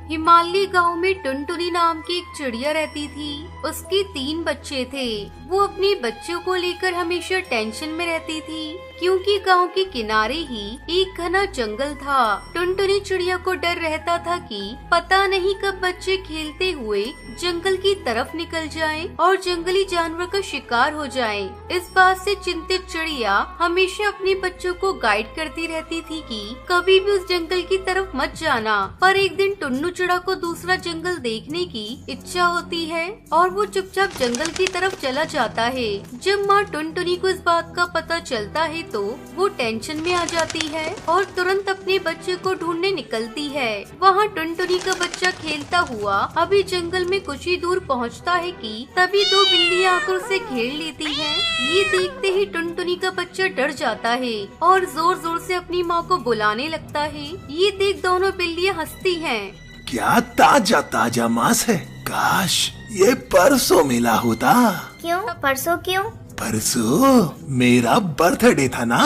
हिमालय गांव में टुनटुनी नाम की एक चिड़िया रहती थी। उसके 3 बच्चे थे। वो अपने बच्चों को लेकर हमेशा टेंशन में रहती थी, क्योंकि गांव के किनारे ही एक घना जंगल था। टुनटुनी चिड़िया को डर रहता था कि पता नहीं कब बच्चे खेलते हुए जंगल की तरफ निकल जाएं और जंगली जानवर का शिकार हो जाएं। इस बात से चिंतित चिड़िया हमेशा अपने बच्चों को गाइड करती रहती थी कि कभी भी उस जंगल की तरफ मत जाना। पर एक दिन टुन्नू चिड़ा को दूसरा जंगल देखने की इच्छा होती है और वो चुपचाप जंगल की तरफ चला जाता है। जब माँ टुनटुनी को इस बात का पता चलता है तो वो टेंशन में आ जाती है और तुरंत अपने बच्चे को ढूंढने निकलती है। वहाँ टुनटुनी का बच्चा खेलता हुआ अभी जंगल में कुछ ही दूर पहुँचता है कि तभी 2 बिल्लियाँ आकर उसे घेर लेती हैं। ये देखते ही टुनटुनी का बच्चा डर जाता है और जोर जोर से अपनी माँ को बुलाने लगता है। ये देख दोनों बिल्लियाँ हंसती हैं। क्या ताजा ताजा मांस है, काश ये परसों मिला होता। क्यों परसों क्यों? परसों मेरा बर्थडे था ना,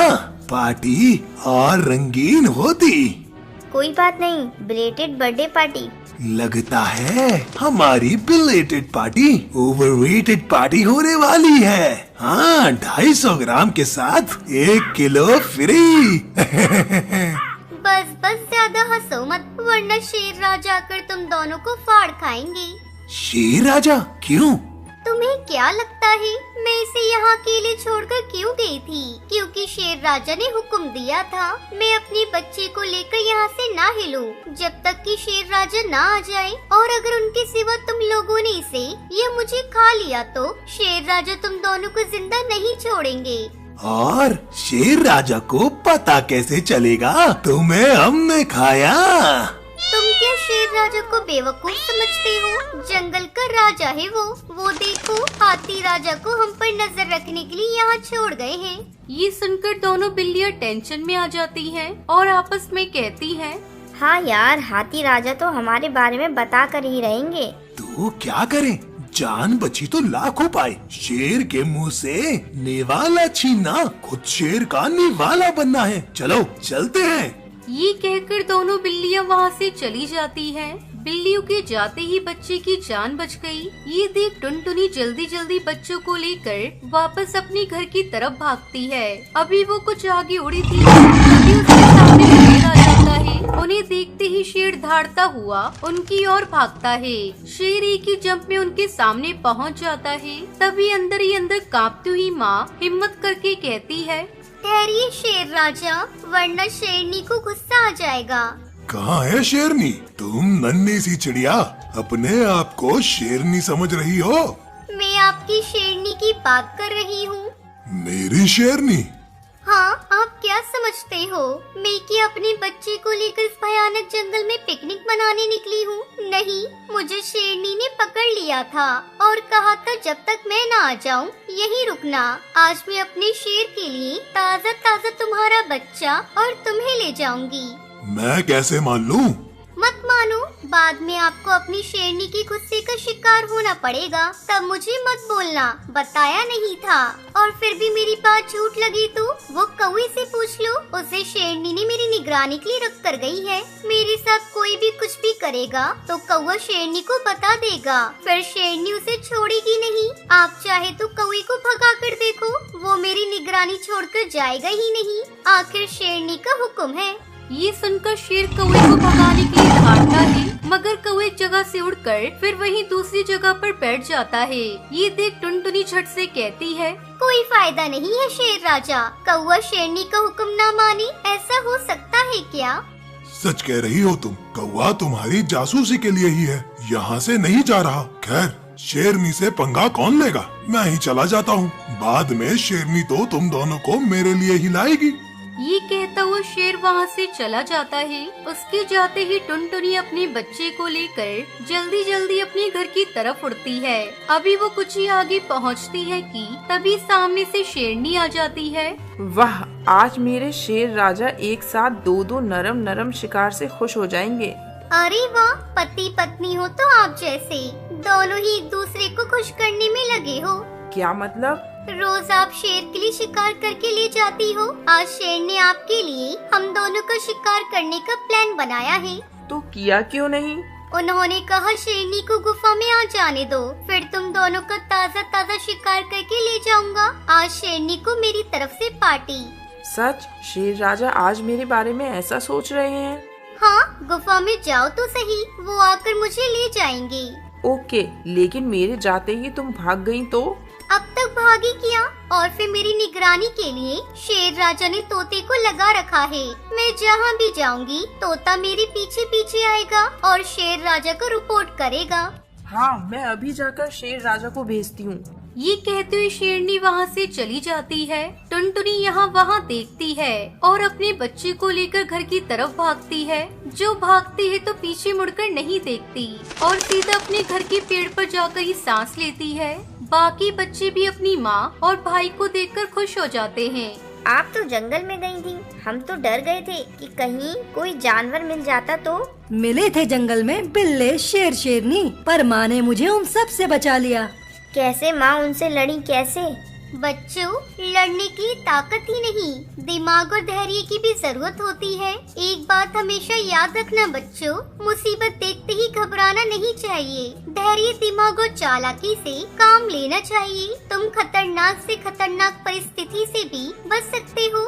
पार्टी और रंगीन होती। कोई बात नहीं, बिलेटेड बर्थडे पार्टी। लगता है हमारी बिलेटेड पार्टी ओवरवेटेड पार्टी होने वाली है। हाँ, 250 ग्राम के साथ 1 किलो फ्री। बस ज्यादा हंसो मत, वरना शेर राजा आकर तुम दोनों को फाड़ खाएंगे। शेर राजा क्यों? तुम्हें क्या लगता है मैं इसे यहाँ अकेले छोड़कर क्यों गई थी? क्योंकि शेर राजा ने हुक्म दिया था मैं अपने बच्चे को लेकर यहाँ से ना हिलूं जब तक कि शेर राजा ना आ जाए, और अगर उनके सिवा तुम लोगों ने इसे या मुझे खा लिया तो शेर राजा तुम दोनों को जिंदा नहीं छोड़ेंगे। और शेर राजा को पता कैसे चलेगा तुम्हें हमने खाया? तुम क्या शेर राजा को बेवकूफ समझते हो? जंगल का राजा है वो देखो हाथी राजा को हम पर नजर रखने के लिए यहाँ छोड़ गए हैं। ये सुनकर दोनों बिल्लियाँ टेंशन में आ जाती हैं और आपस में कहती हैं, हाँ यार, हाथी राजा तो हमारे बारे में बता कर ही रहेंगे। तो क्या करें, जान बची तो लाखों पाए। शेर के मुंह से निवाला छीनना खुद शेर का निवाला बनना है। चलो चलते हैं। ये कहकर दोनों बिल्लियाँ वहाँ से चली जाती हैं। बिल्लियों के जाते ही बच्चे की जान बच गई। ये देख टुनटुनी जल्दी जल्दी बच्चों को लेकर वापस अपने घर की तरफ भागती है। अभी वो कुछ आगे उड़ी थी, तभी उसके सामने शेर आ जाता है। उन्हें देखते ही शेर धाड़ता हुआ उनकी ओर भागता है। शेर एक ही जंप में उनके सामने पहुँच जाता है। तभी अंदर ही अंदर कांपती हुई माँ हिम्मत करके कहती है, ठहरिए शेर राजा, वरना शेरनी को गुस्सा आ जाएगा। कहाँ है शेरनी? तुम नन्ही सी चिड़िया अपने आप को शेरनी समझ रही हो? मैं आपकी शेरनी की बात कर रही हूँ। मेरी शेरनी? हाँ, आप क्या समझते हो मैं कि अपने बच्चे को लेकर इस भयानक जंगल में पिकनिक मनाने निकली हूँ? नहीं, मुझे शेरनी ने पकड़ लिया था और कहा था जब तक मैं ना आ जाऊँ यहीं रुकना। आज मैं अपने शेर के लिए ताज़ा ताज़ा तुम्हारा बच्चा और तुम्हें ले जाऊंगी। मैं कैसे मान लूं? मत मानो, बाद में आपको अपनी शेरनी की गुस्से का शिकार होना पड़ेगा। तब मुझे मत बोलना बताया नहीं था। और फिर भी मेरी बात झूठ लगी तो वो कौवे से पूछ लो, उसे शेरनी ने मेरी निगरानी के लिए रख कर गई है। मेरे साथ कोई भी कुछ भी करेगा तो कौवा शेरनी को बता देगा, फिर शेरनी उसे छोड़ेगी नहीं। आप चाहे तो कौवे को भगा कर देखो, वो मेरी निगरानी छोड़कर जाएगा ही नहीं। आखिर शेरनी का हुक्म है। ये सुनकर शेर कौवे को भगाने के लिए भागता है, मगर कौवे एक जगह से उड़कर फिर वहीं दूसरी जगह पर बैठ जाता है। ये देख टुनटुनी झट से कहती है, कोई फायदा नहीं है शेर राजा, कौवा शेरनी का हुक्म ना माने, ऐसा हो सकता है क्या? सच कह रही हो तुम, कौवा तुम्हारी जासूसी के लिए ही है, यहाँ से नहीं जा रहा। खैर, शेरनी से पंगा कौन लेगा, मैं ही चला जाता हूँ। बाद में शेरनी तो तुम दोनों को मेरे लिए ही लाएगी। ये कहता हुआ शेर वहाँ से चला जाता है। उसके जाते ही टुनटुनी अपने बच्चे को लेकर जल्दी जल्दी अपने घर की तरफ उड़ती है। अभी वो कुछ ही आगे पहुँचती है कि तभी सामने से शेरनी आ जाती है। वाह, आज मेरे शेर राजा एक साथ 2-2 नरम नरम शिकार से खुश हो जाएंगे। अरे वाह, पति पत्नी हो तो आप जैसे, दोनों ही एक दूसरे को खुश करने में लगे हो। क्या मतलब? रोज आप शेर के लिए शिकार करके ले जाती हो, आज शेर ने आपके लिए हम दोनों का शिकार करने का प्लान बनाया है। तो किया क्यों नहीं? उन्होंने कहा शेरनी को गुफा में आ जाने दो, फिर तुम दोनों का ताज़ा ताज़ा शिकार करके ले जाऊंगा। आज शेरनी को मेरी तरफ से पार्टी। सच? शेर राजा आज मेरे बारे में ऐसा सोच रहे हैं? हाँ, गुफा में जाओ तो सही, वो आकर मुझे ले जाएंगे। ओके, लेकिन मेरे जाते ही तुम भाग गई तो? अब तक भागी क्या? और फिर मेरी निगरानी के लिए शेर राजा ने तोते को लगा रखा है। मैं जहाँ भी जाऊँगी तोता मेरे पीछे पीछे आएगा और शेर राजा को रिपोर्ट करेगा। हाँ, मैं अभी जाकर शेर राजा को भेजती हूँ। ये कहते हुए शेरनी वहाँ से चली जाती है। टुनटुनी यहाँ वहाँ देखती है और अपने बच्चे को लेकर घर की तरफ भागती है। जो भागती है तो पीछे मुड़कर नहीं देखती और सीधा अपने घर के पेड़ पर जाकर ही सांस लेती है। बाकी बच्चे भी अपनी माँ और भाई को देखकर खुश हो जाते हैं। आप तो जंगल में गई थी, हम तो डर गए थे कि कहीं कोई जानवर मिल जाता तो। मिले थे जंगल में बिल्ले, शेर, शेरनी, पर माँ ने मुझे उन सब से बचा लिया। कैसे माँ उनसे लड़ी कैसे? बच्चों, लड़ने की ताकत ही नहीं, दिमाग और धैर्य की भी जरूरत होती है। एक बात हमेशा याद रखना बच्चों, मुसीबत देखते ही घबराना नहीं चाहिए। धैर्य, दिमाग और चालाकी से काम लेना चाहिए। तुम खतरनाक से खतरनाक परिस्थिति से भी बच सकते हो।